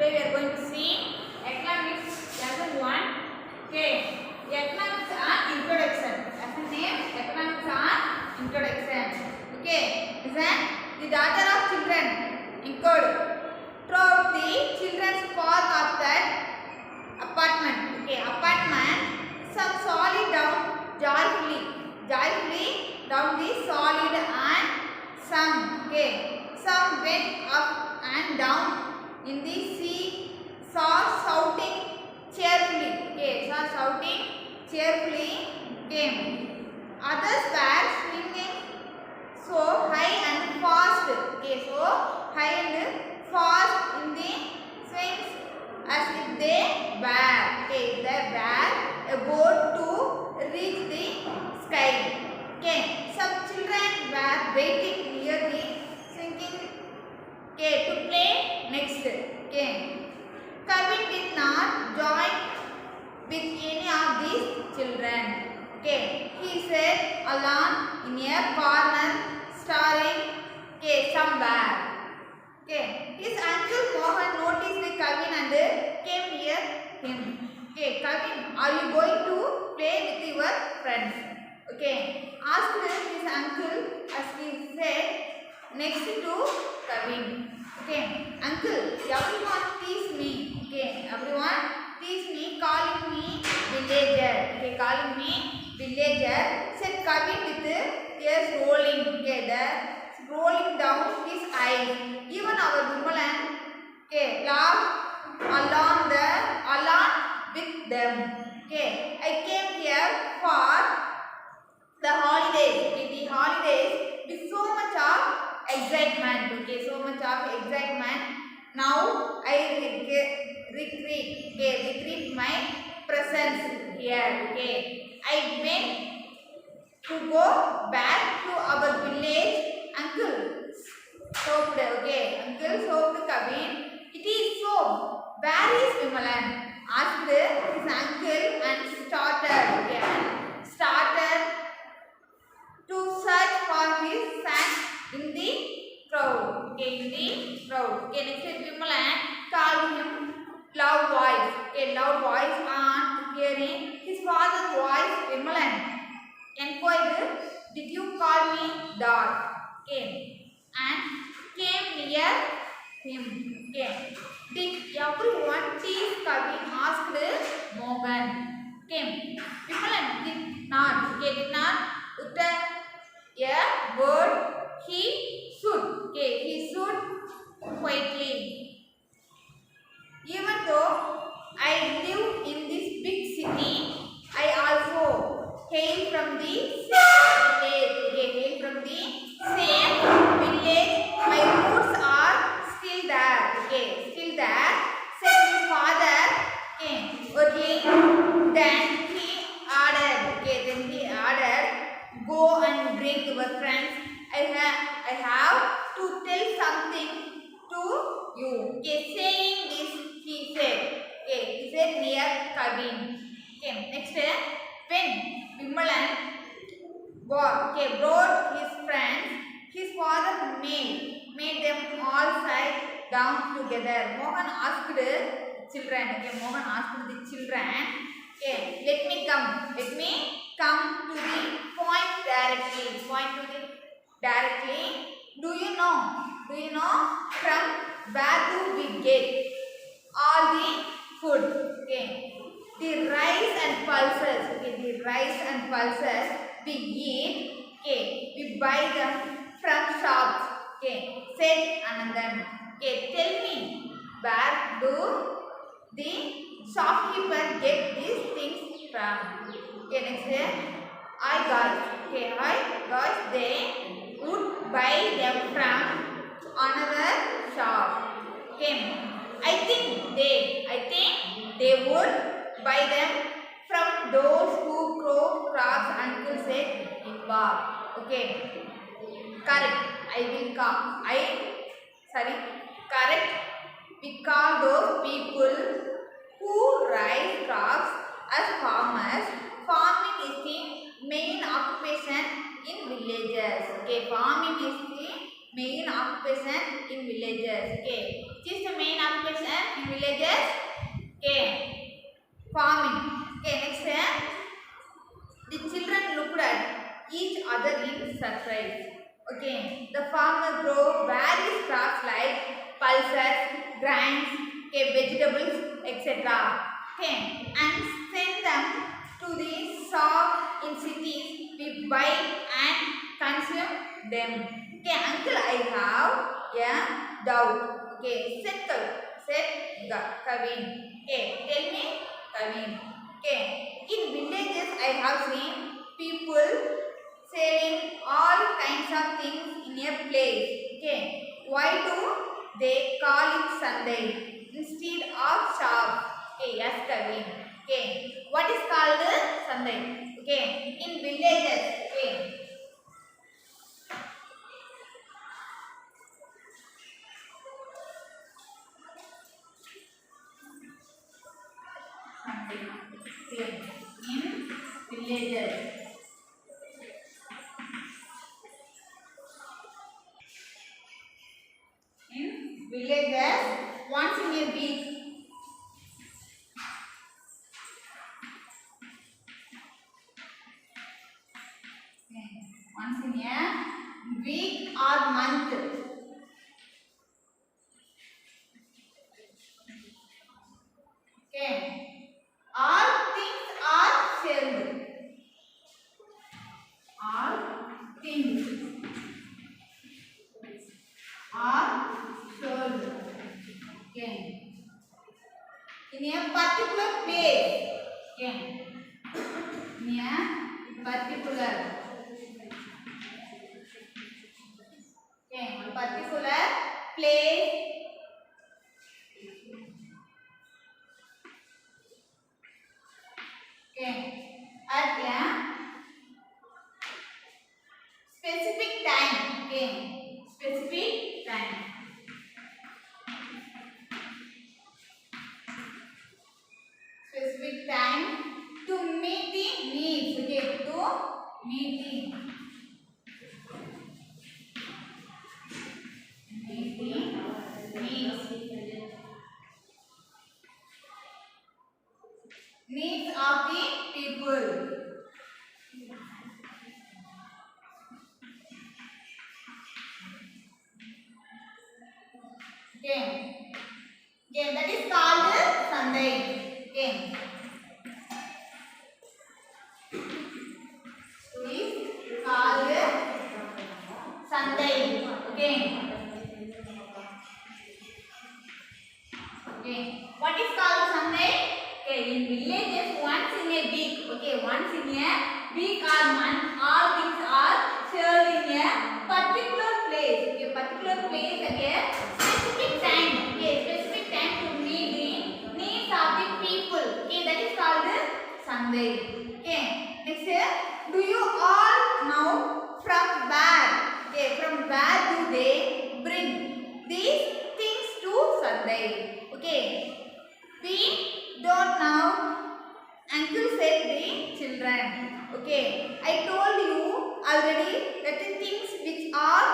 Today we are going to see economics lesson 1. Okay, economics and introduction. Lesson name economics and introduction. Okay, listen. The daughter of children include throughout the children's park of that apartment. Okay, apartment. Some solid down joyfully down the solid and some went up and down in the sea, saw shouting cheerfully. Okay, others were swinging so high and fast. Okay, so high and fast in the swings as if they were. Okay, they were about to reach the sky. Okay, some children were waiting near the sinking. Okay, to play next. Okay, Kevin did not join with any of these children. Okay, he sat alone in a corner staring somewhere. Okay, his uncle Mohan noticed the Kevin and came near him. Okay, Kevin, are you going to play with your friends? Okay, asked his uncle as he sat next to Kevin. Okay, uncle, everyone tease me. Okay, everyone tease me, calling me villager. Okay, calling me villager. Said Kevin with tears rolling. Okay, the rolling down his eyes. Even our Vimalan, okay, laughed along with them. Okay, I came here for the holidays. Okay, the holidays with so much of excitement. Okay, so much of excitement. Now I regret my presence here. Okay, I went to go back to our village. Uncle sobbed. Okay, uncle sobbed Kevin. It is so. Where is Vimalan? Asked his uncle and started to search for his son in the crowd. Okay, in the crowd. Okay, next is Vimalan called him loud voice. Okay, loud voice. On hearing his father's voice, Vimalan inquired, "Did you call me dad?" Okay, and came near him. Okay, did everyone tease Kevin? Asked Mohan. Okay, Vimalan did not utter a word. He stood. Okay, he stood quietly. Even though I live in this big city, I also hail from the same village. Okay, hail from the same village. My roots are still there. Okay, still there. Said his father. Okay, then he ordered. Okay, go and bring your friends. I have to tell something to you. Okay, saying this, he said. Okay, he said near Kevin. Okay, next when Vimalan brought his friends, his father made them all sit down together. Mohan asked the children. Okay, Mohan asked the children. Okay, let me come to the point directly. Do you know from where do we get all the food? Okay, the rice and pulses. Okay, the rice and pulses we eat. Okay, we buy them from shops. Okay, said Anandan. Okay, tell me, where do the shopkeeper get these things from? Okay, next day, okay, guys, they would buy them from another shop. Okay, I think they would buy them from those who grow crops. Uncle said, Imba. Okay, correct. Correct. We call those people who raise crops as farmers. Farming is the main occupation in villages. Okay, farming is the main occupation in villages. Okay, which is the main occupation in villages? villages. Okay, farming. Okay, next the children looked at each other in surprise. Okay, the farmer grew various crops like pulses, grains, okay, vegetables, etc. Okay, and send them to the shop in cities. We buy and consume them. Okay, uncle, I have a doubt. Okay, said Kavin. Okay, tell me, Kavin. Okay, in villages I have seen people selling all kinds of things in a place. Okay, why do they call it Sunday instead of shop? Okay, yes, Kavin. Okay, what is called Sunday? Okay, in villages. Okay. Sunday. Okay. In villages. In villages, once in a week. Okay. Once in a week or month. Okay. All things are sold. All things are sold. Okay. In a particular place. Okay. In a particular. Okay. A particular place. Okay. At a specific time. Okay. Specific time. Specific time to meet the needs. Okay. To meet the needs of the people. Okay. Okay, that is called Sunday. Okay. Is called Sunday. Okay. Okay. What is called Sunday? Okay, in villages once in a week. Okay, once in a week or month, all things are sold in a particular place. Okay, particular place at a specific time. Okay, specific time to meet the needs of the people. Okay, that is called Sunday. Okay, next, do you all know from where? Okay, from where do they bring these things to Sunday? Okay, we don't know. Uncle said the children. Okay, I told you already that the things which are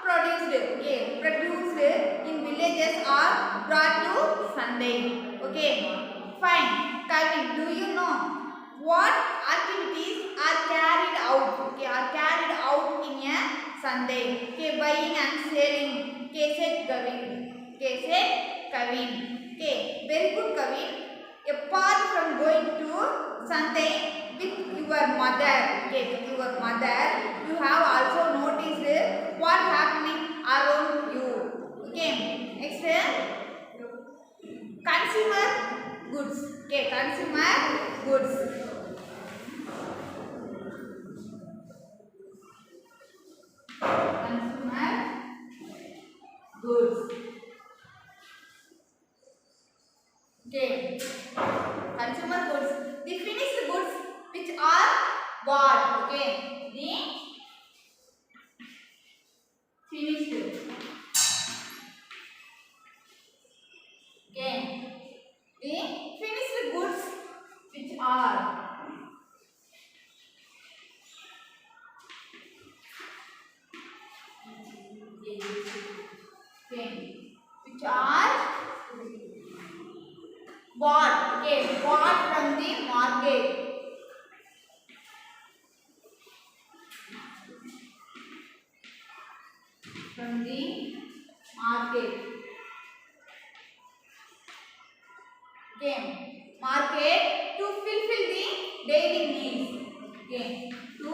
produced in villages are brought to Sunday. Okay, fine. Kavin, do you know what activities are carried out? Okay, are carried out in a Sunday. Okay, buying and selling. Okay, said Kavin. Okay, said Kavin. Okay, very good, Kavin. Apart from going to Sunday with your mother, okay, with your mother, you have also noticed what happening around you. Okay, next, consumer goods. Okay, consumer goods. Consumer goods. Okay. Consumer goods. The finished goods which are bought. Okay. The finished. Okay. The finished goods which are okay. Which are bought. Okay, bought from the market. From the market. Okay, market to fulfill the daily needs. Okay, to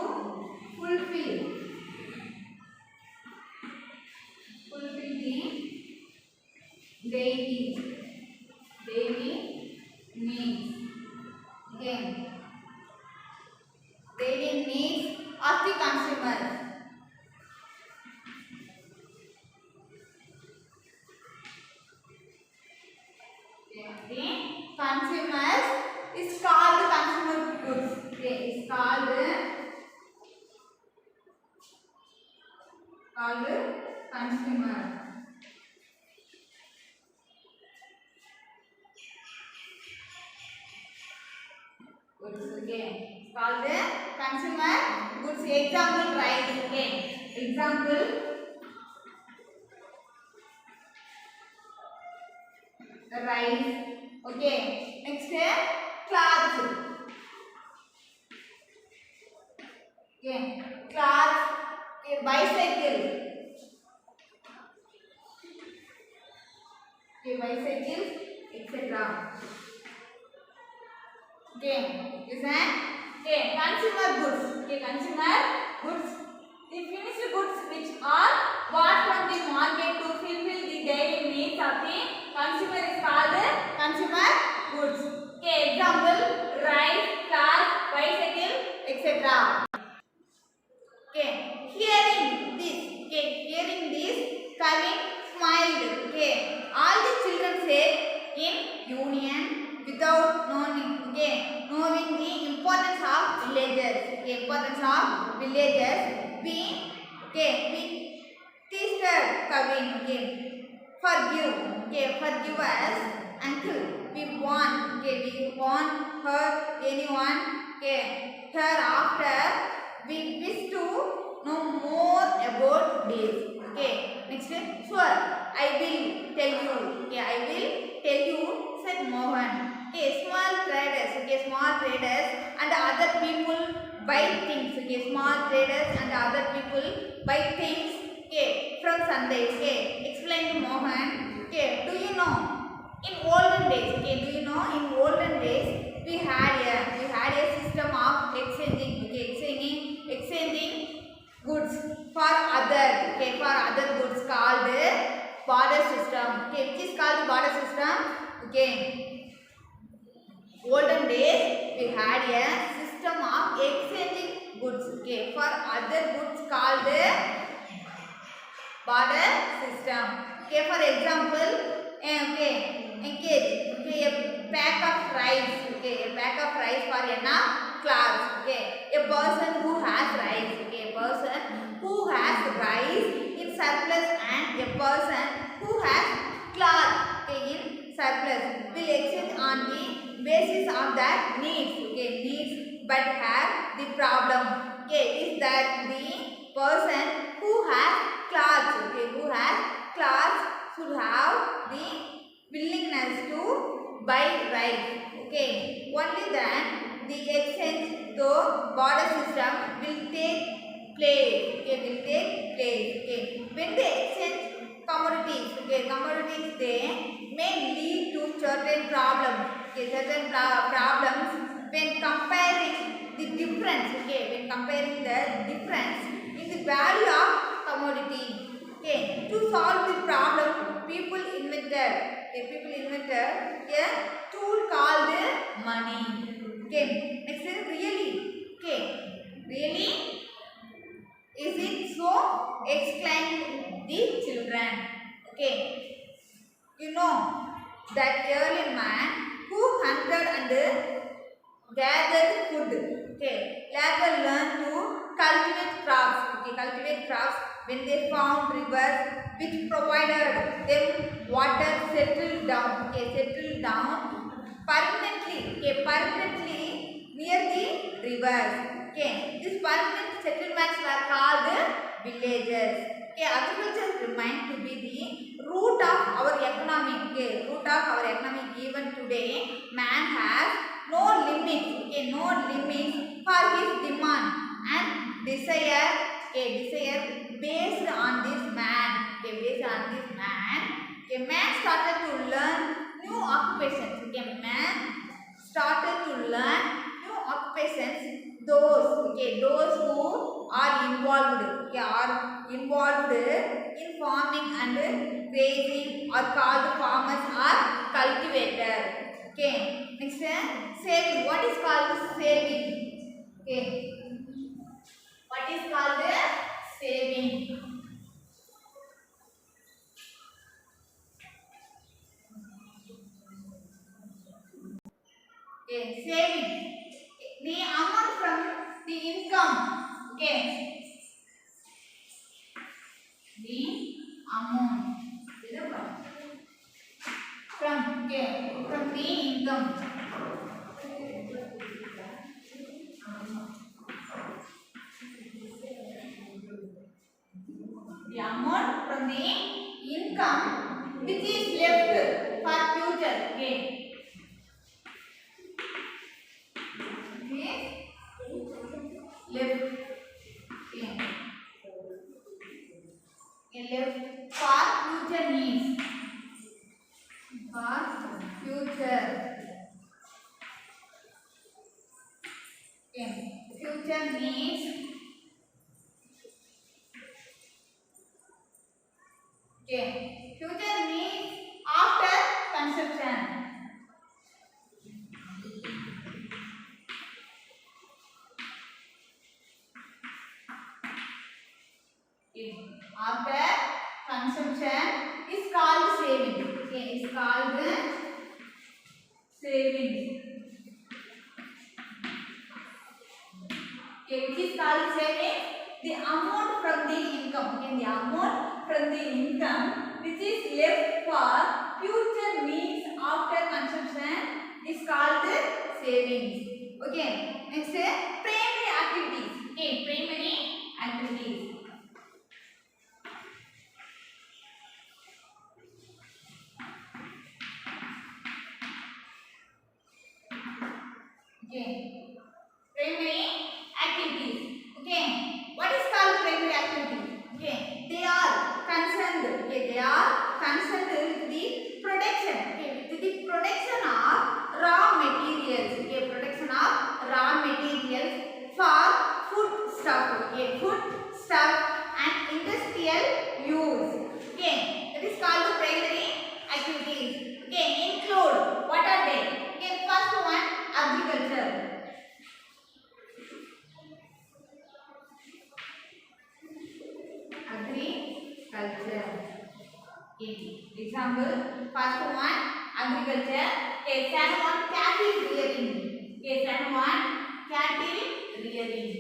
fulfill the daily needs. Okay, daily needs of the consumer. The consumers is called consumer goods. Okay, is called consumer goods. Okay, it's called consumer goods. Example, rice. Okay, example, rice. Okay, next clothes. Okay, clothes. Okay, bicycle. Okay, bicycles, etc. Okay, listen. Okay, consumer goods. Okay, consumer goods. The finished goods which are bought from the market to fulfill the daily needs of the consumer is called consumer goods. Okay, example, rice, cars, bicycle, etc. Okay, hearing this, Kavin smiled. Okay, all the children said in union without knowing. Okay, knowing the importance of villages. Okay, importance of villages. We tested Kavin. Okay, forgive. Okay, forgive us, uncle. We want. Okay, we want her anyone. Okay, hereafter. We wish to know more about this. Okay, next, sure, I will tell you. Okay, I will tell you, said Mohan. Okay, small traders and other people buy things. Okay, small traders and other people buy things. Okay, from Sunday. Okay, explain to Mohan. Okay, do you know? In olden days, in olden days, we had a system of exchanging goods for other goods called barter system. Okay, which is called barter system. Okay, olden days we had a system of exchanging goods. Okay, for other goods called barter system. Okay, for example, a pack of rice. Okay, a pack of rice for enough class. Okay, a person who has rice. Okay, a person who has rice in surplus and a person who has cloth. Okay, in surplus will exchange on the basis of that needs. Okay, needs, but have the problem. Okay, is that the person who has clothes. Okay, who has clothes should have the willingness to buy rice. Okay, only then the exchange, though border system will take place. Okay, will take place. Okay, when they exchange commodities. Okay, commodities they may lead to certain problems. Okay, certain problems when comparing the difference. Okay, when comparing the difference in the value of commodity. Okay, to solve the problem, people invented a tool called money. Okay, next is really. Okay, really, is it so? Exclaimed the children. Okay, you know that early man who hunted and gathered food. Okay, later learned to cultivate crops. Okay, cultivate crops when they found rivers which provided them water settled down. Okay, settled down permanently. Okay, permanently near the rivers. Okay, these permanent settlements were called villages. Okay, agriculture remained to be the root of our economy. Okay, root of our economy even even today, man has no limits. Okay, no limits for his demand and desire. Okay, desire based on this man. Okay, based on this man. Okay, man started to learn new occupations. Okay, man started to learn new occupations. Those who are involved. Okay, are involved in farming and grazing are called farmers or cultivator. Okay, next saving. What is called saving? Okay, what is called saving? Okay, saving. The amount from the income. Okay, the amount from the income. The amount from the income which is left for future. Okay. Left. Okay. Left for future needs. For future. Okay. Future needs. Okay. Future needs after consumption. Okay. After consumption is called saving. Okay. Is called saving. Okay. Which is called saving? The amount from the income. Okay. The amount from the income which is left for future needs after consumption is called savings. Okay. Next, primary activities. Okay. Primary activities. Okay. Primary activities. Okay. What is called primary activities? Okay. They are concerned. Okay. They are concerned with the production. Okay. With the production of raw materials. Okay. Production of raw materials for food stuff. Okay. Food stuff and industrial use. Okay. That is called the primary activities. Okay. Include. What are they? Okay. First one, agriculture. Agriculture. Example, first one, agriculture. Okay, second one, cattle rearing. Okay, second one, cattle rearing.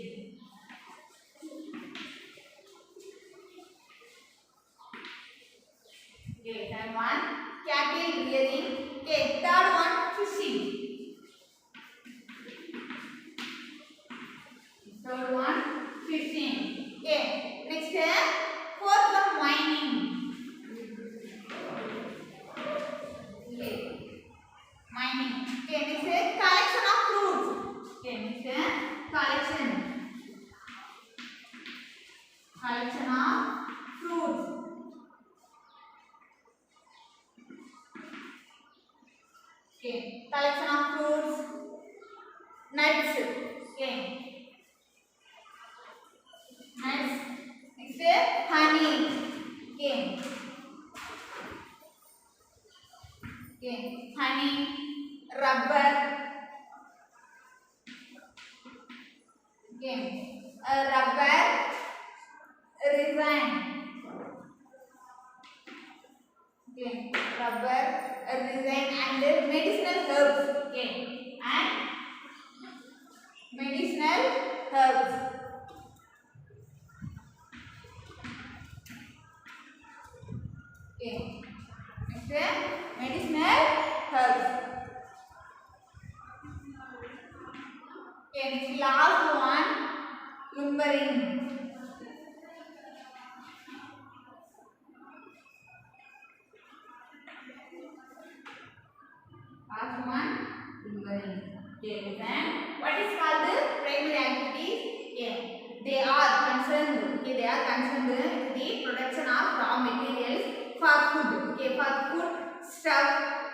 Okay, second one, cattle rearing. Okay, third one, fishing. Third one, fishing. Okay, next, fourth one, mining. Okay, mining. Okay, next, collection of fruits. Okay, next, collection of fruits. Okay, collection of fruits, nuts. Okay, nuts. Next, honey. Okay, okay, honey, rubber. Okay, rubber, resin. Okay, rubber, resin and medicinal herbs. Okay, and medicinal herbs. Okay, next, medicinal herbs. Okay, next, last one, lumbering. First one, lumbering. Okay, then what is called the primary activities? Okay, they are concerned. Okay, they are concerned with the production of raw materials for food. Okay, for food stuff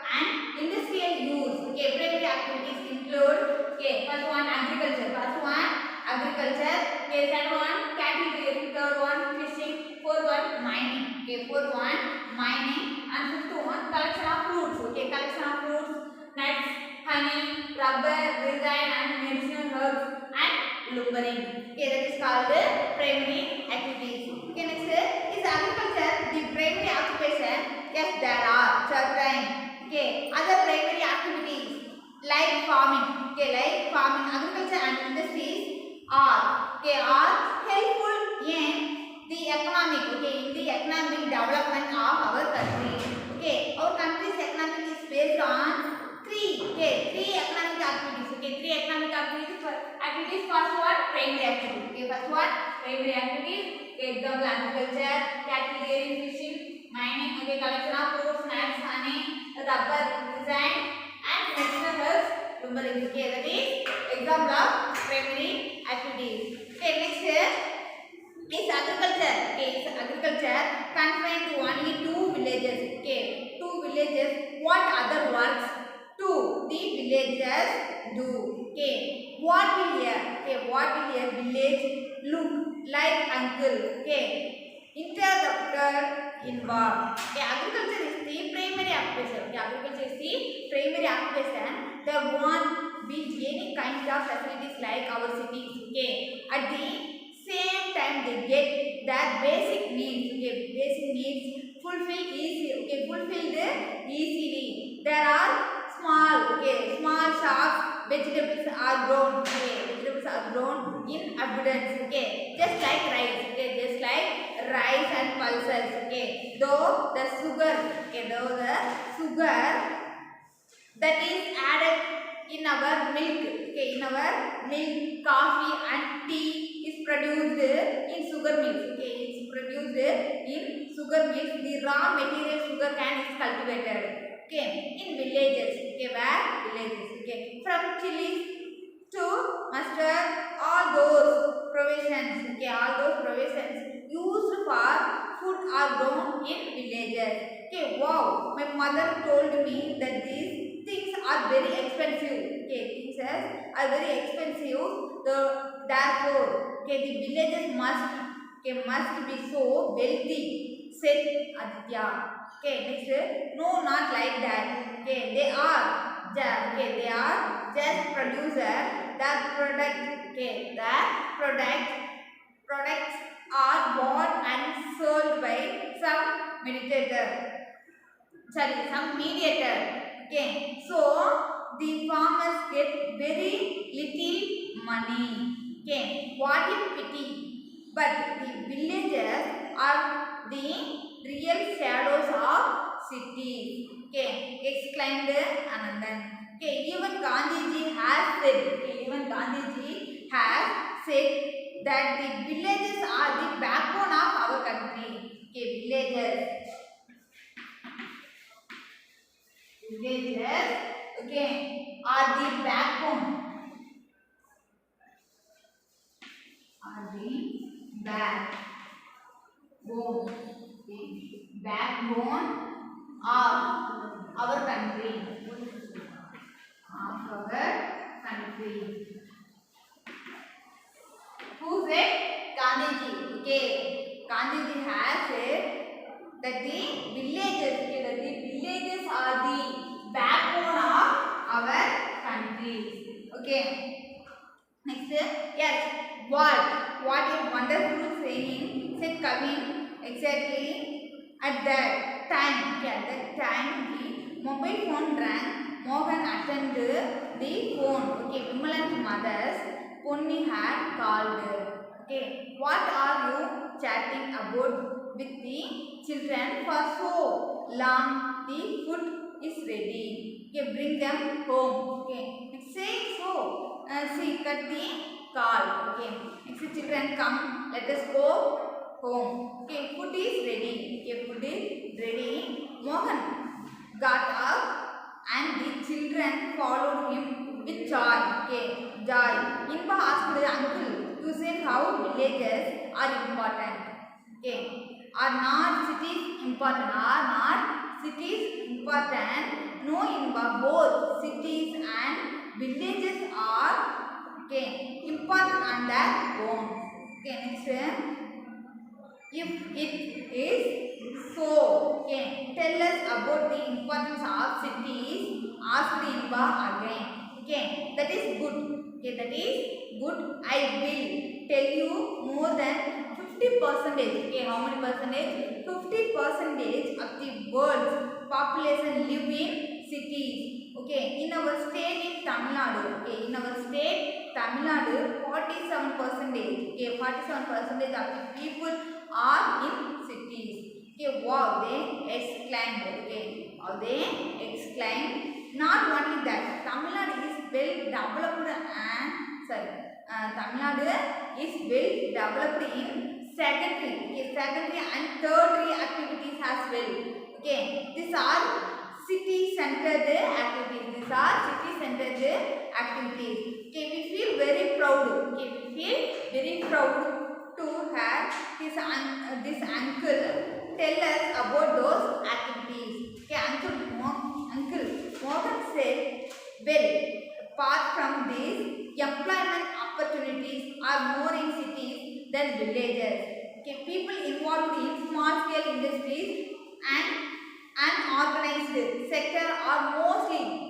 and industrial use. Okay, primary activities include, okay, first one agriculture. First one agriculture. Okay, second one cattle rearing. Third one fishing. Fourth one mining. Okay, fourth one mining. And fifth one collection of fruits. Okay, collection of fruits, nuts, honey, rubber, resin and medicinal herbs and lumbering. Okay, that is called the primary activities. Okay, next is agriculture the primary occupation? Yes, there are certain, okay, other primary activities like farming. Okay, like farming, agriculture and industries are, okay, are helpful in the economic, okay, in the economic development of our country. Okay, our country's economic is based on three economic activities. Okay, three economic activities. First one primary activities. Okay, first one primary activities. Okay, example agriculture, cattle rearing, fishing, mining. Okay, collection of fruits, nuts, honey, rubber, resin and medicinal herbs, lumbering. Okay, that is example of primary activities. Okay, next is agriculture. Okay, is agriculture confined to only two villages. Okay, two villages. What other works do the villagers do? Okay, what will a village look like, uncle? Okay, interrupted involved. Okay, agriculture is the primary occupation. Okay, agriculture is the primary occupation. They won't build any kind of facilities like our cities. Okay, at the same time they get their basic needs. Okay, basic needs fulfilled easily. There are small shops. Vegetables are grown. Okay, vegetables are grown in abundance. Okay, just like rice. Okay, just like rice and pulses. Okay, though the sugar that is added in our milk. Okay, in our milk, coffee and tea is produced in sugar mills. Okay, it's produced in sugar mills. The raw material sugar cane is cultivated. Okay, in villages. Okay, where villages. Okay, from chilies to mustard, all those provisions. Okay, all those provisions used for food are grown in villages. Okay, wow, my mother told me that these things are very expensive. Okay, things are very expensive. Therefore, okay, the villages must be so wealthy, said Aditya. Okay, next, no, not like that. Okay, they are just producer. Their product, okay, their products are bought and sold by some mediator. Okay, so the farmers get very little money. Okay, what a pity. But the villages are the real shadows of cities. Okay, exclaimed Anandan. Okay, even Gandhiji has said that the villages are the backbone of our country. Okay, villages, okay, are the backbone. Okay, backbone of our country. Who said? Gandhiji. Okay, Gandhiji has said that the villages are the backbone of our country. Okay, next, yes, what a wonderful saying, said Kavin. Exactly at that time. Okay, at that time the mobile phone rang. Mohan attended the phone. Okay, Vimalan's mother's Ponni had called. Okay, what are you chatting about with the children for so long? The food is ready. Okay, bring them home. Okay, say so. See, cut the call. Okay, next, children come. Let us go home. Okay, food is ready. Okay, food is ready. Mohan got up and the children how villages are important. Okay, are not cities important? Are not cities important? No, in both cities and villages are okay important on their own. Okay, next. If it is so, okay, tell us about the importance of cities. Ask the Imba again. Okay, that is good. Okay, that is good. I will tell you more than 50%. Okay, how many percentage? 50% of the world's population live in cities. Okay, in our state in Tamil Nadu. Okay, in our state Tamil Nadu, 47%. Okay, 47% of the people are in cities. Okay, wow, they exclaimed. Okay, wow, they exclaimed. Not only that, Tamil Nadu is well developed and Tamil Nadu is well developed in secondary, okay, secondary and tertiary activities as well. Okay, these are city-centered activities. These are city-centered activities. Okay, we feel very proud. Okay, we feel very proud to have this uncle tell us about those activities. Okay, Uncle Mohan said, well, apart from this, employment opportunities are more in cities than villages. Okay, people involved in small scale industries and unorganized sector are mostly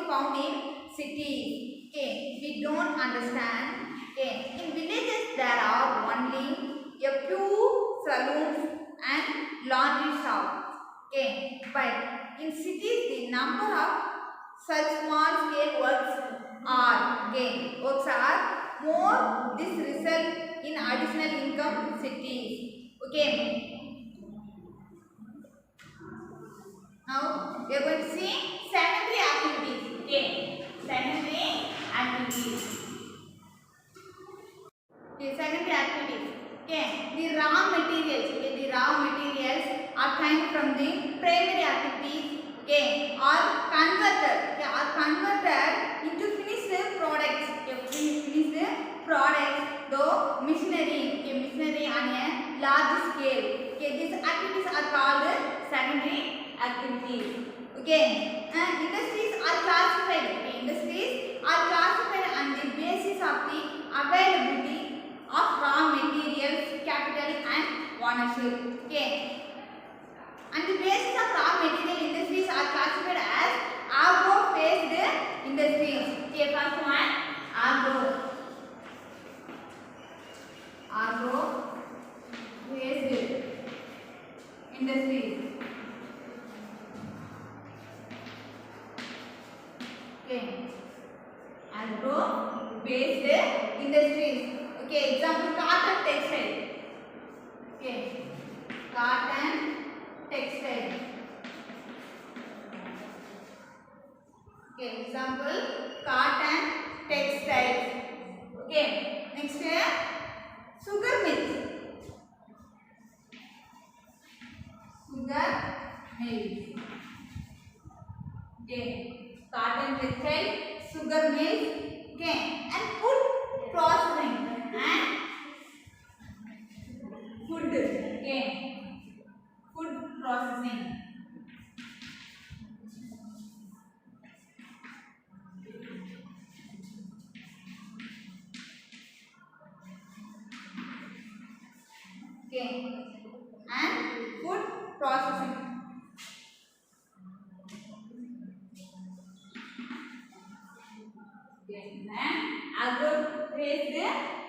found in cities. Okay, we don't understand. Okay, in villages there are only a few saloons and laundry shops. Okay, but in cities the number of such small scale works are more. This result in additional income cities. Okay, now we are going to see secondary activities. Okay, secondary activities. Okay, secondary activities. Okay, the raw materials. Okay, the raw materials obtained from the primary activities. Okay, are converted. Okay, are converted into finished products. Okay, finished products. Though machinery. Okay, machinery on a large scale. Okay, these activities are called secondary activities. Okay, industries are classified. Okay, industries are classified on the basis of the availability of raw materials, capital and ownership. Okay, on the basis of raw material, industries are classified as agro-based industries. Okay, first one, agro-based industries. Okay, agro-based industries. Okay, example, cotton textile. Okay, cotton textile. Okay, example, cotton textiles. Okay, next here, sugar mills. Sugar mills. Okay, cotton textile, sugar mills. Okay, and food processing and food. Okay, food processing. Okay, and food processing. Okay, and agro-based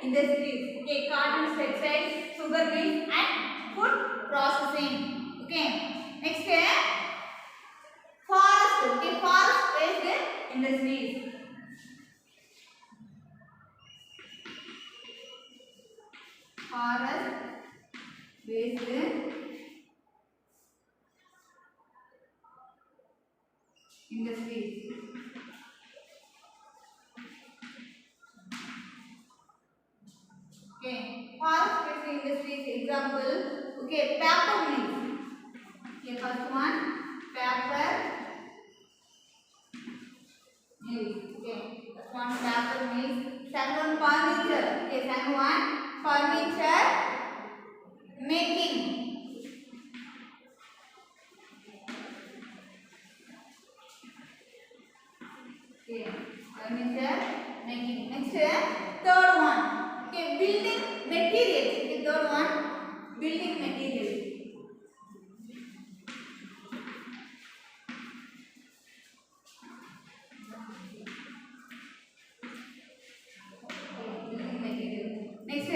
industries. Okay, cotton textiles, sugar mills and food processing. Okay, next here, forest. Okay, forest-based industries. Forest-based industries. Okay, forest-based industries. Example, okay, paper mills. Okay, first one, paper mills. Okay, first one, paper mills. second one furniture. Okay, second one furniture making. Okay, furniture making. Next, third one. Okay, building materials. Okay, third one, building materials. Okay, building material. Next,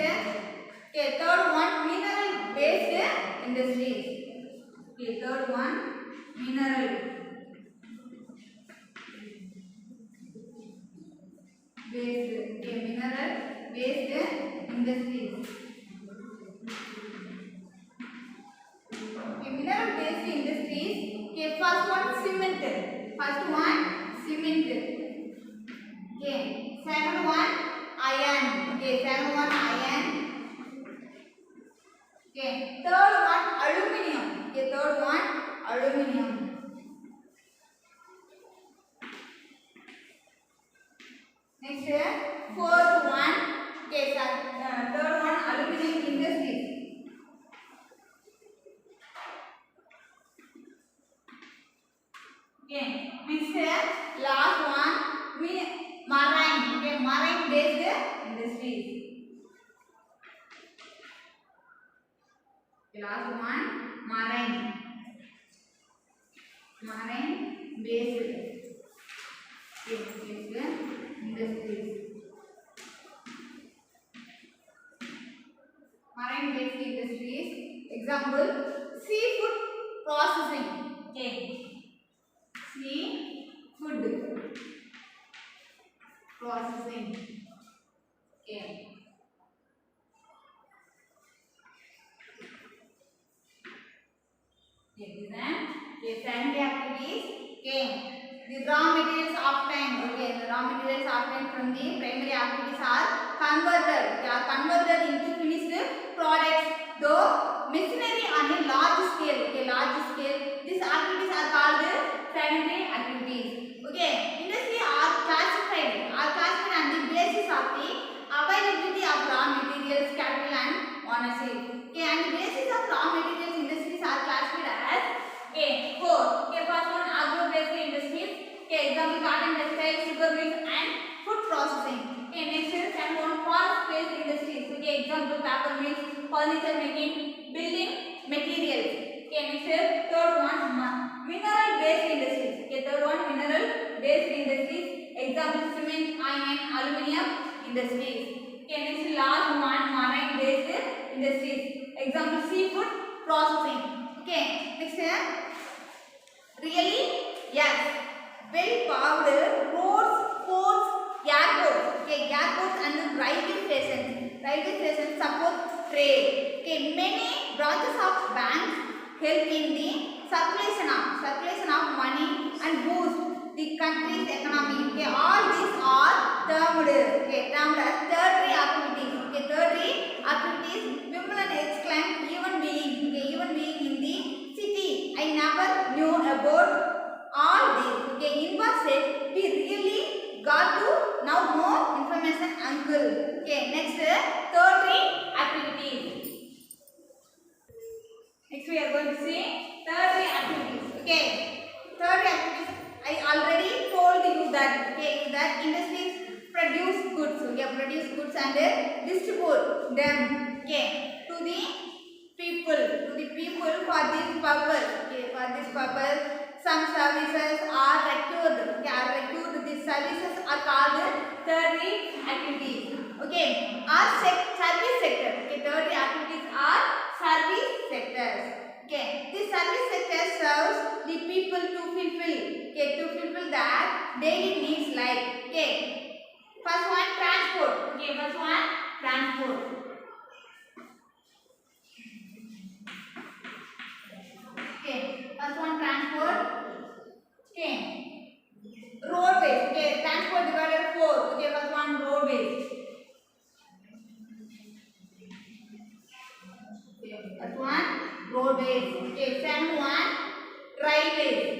okay, third one, mineral based industries. Okay, third one, mineral based. Okay, mineral based industries. Okay, mineral based industries. Okay, first one cement. First one cement. Okay, second one iron. Okay, second one iron. Okay, third one aluminium. Okay, third one aluminium. Next, fourth one. Okay, third one aluminium industries. Okay, next, last one marine. Okay, marine based industries. Okay, last one marine based industries. Marine based industries. Example, seafood processing. Okay, seafood processing. Okay. These are sandy activities. Okay. The raw materials obtained. Okay. The raw materials obtained from the primary activities are converted. They are converted into finished products. Though machinery on a large scale. Okay. Large scale. These activities are called secondary activities. Okay. Industry are classified on the basis of the availability of raw materials, capital and ownership. Okay. And the basis of raw materials industries are classified as four. Okay, first one agro-based industries. Okay, example cotton, textile, sugar mills and food processing. Okay, next is second one forest-based industries. Okay, example paper mills, furniture making, building materials. Okay, next is third one mineral-based industries. Okay, third one mineral-based industries. Example cement, iron, aluminium industries. Okay, next last one marine-based industries. Example seafood processing. Okay, next really, yes, well paved roads, ports, airports. Okay, airports and railway stations. Railway stations support trade. Okay, many branches of banks help in the circulation of money and boost the country's economy. Okay, all these are termed as tertiary activities. Okay, tertiary activities. Wimbledon exclaimed, even being in the city, I never knew about all this. Okay, Inva said, we really got to know more information, uncle. Okay, next tertiary activities. Next we are going to see tertiary activities. Okay, tertiary activities. I already told you that. Okay, that industries produce goods. Okay, produce goods and distribute them. Okay, to the people for this purpose. Okay, for this purpose some services are recruited. Okay, these services are called tertiary activities. Okay, service sector. Okay, tertiary activities are service sectors. Okay, this service sector serves the people to fulfill their daily needs like. Okay, first one transport. Okay, first one transport. Okay, first one transport. Okay, roadways. Okay, transport divided 4. Okay, first one roadways. Okay, first one roadways. Okay, second one railways.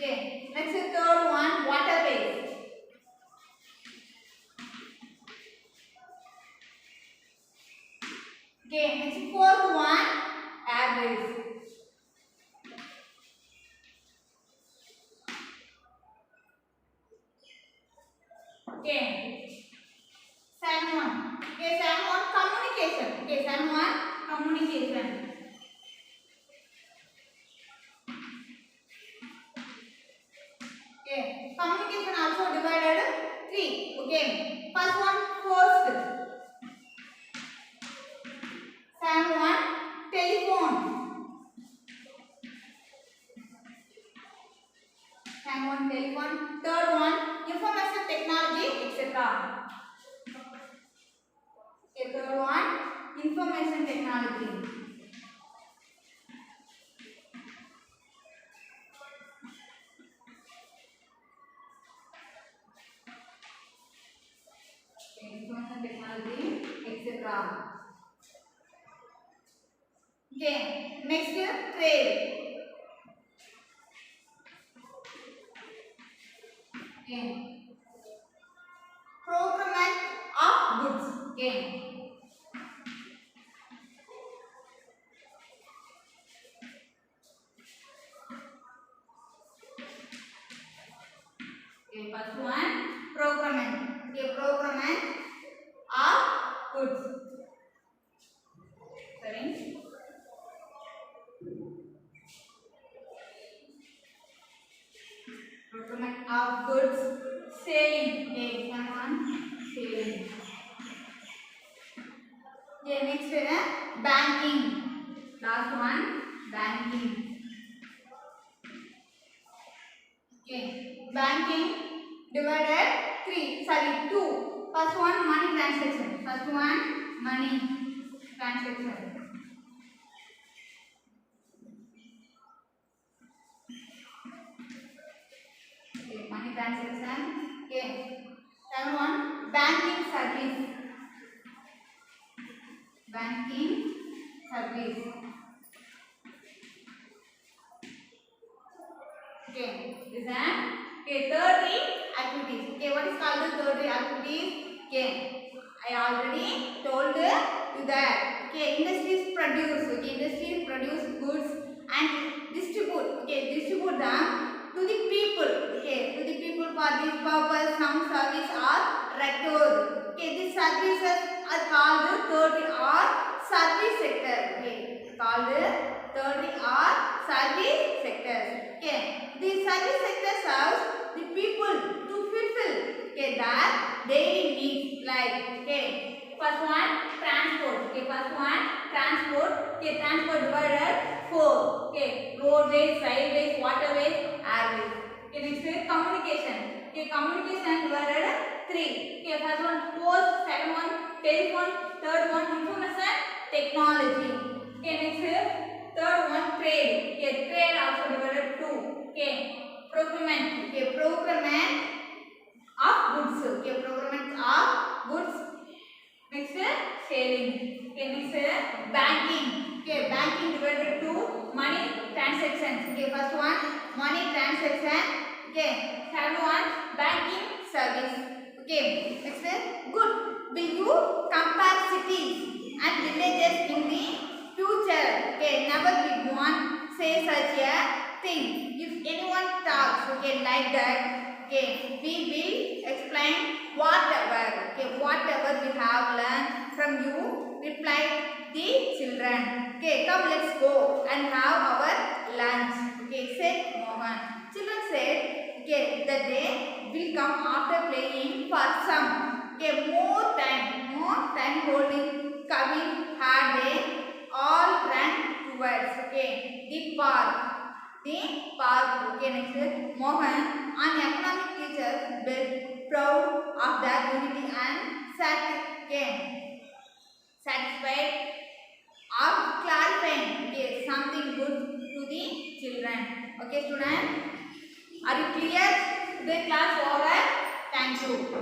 Okay. Next is third one, waterways. Okay. Next fourth one, airways. Okay. Second one. Okay. Second one, communication. Okay. Second one, communication. Okay. Communication also divided three. Okay. First one, first. Second one, telephone. Second one, telephone. Third one, information technology, etc. Okay, third one, information technology. Okay, information technology, etc. Okay, next trade. Okay, procurement of goods. Okay, okay, first one, procurement. Okay, procurement of goods. Sorry. Procurement of goods. Selling. Okay, second one, selling. Okay, next banking. Last one, banking. Okay, banking divided two. First one, money transaction. First one, money transaction. Okay, money transaction. Okay, second one, banking service. Banking service. Okay, is that? Okay, third activities. Okay, what is called the third activities? Okay, I already told you that. Okay, industries produce. Okay, industries produce goods and distribute. Okay, distribute them to the people. Okay, to the people for this purpose. Some service are rendered. Okay, these services are called third or service sector. Okay, called third or service sectors. Okay, the service sector serves the people to fulfill their daily needs like first one transport. Okay, first one transport. Okay, transport divided four. Okay, roadways, railways, waterways, airways. Okay, next is communication. Okay, communication divided three. Okay, first one post, second one telephone, third one information technology. Okay, next is third one trade. Okay, trade also divided two. Okay, procurement. Okay, procurement of goods. Okay, procurement of goods. Next selling. Okay, next banking. Okay, banking divided two. Money transactions. Okay, first one money transaction. Okay, second one banking service. Okay, next good. Will you compare cities and villages in the future? Okay, never will one say such a thing. If anyone talks, okay, like that, okay, we will explain whatever, okay, whatever we have learned from you, reply the children. Okay, come let's go and have our lunch. Okay, said Mohan. Children said, okay, the day will come after playing for some. Okay, more time holding Kavi had they all ran towards, okay, the park. The park. Okay, next Mohan, an economic teacher, built proud of their unity and satisfied of clarifying, okay, something good to the children. Okay, students, are you clear? Today class over. Thank you.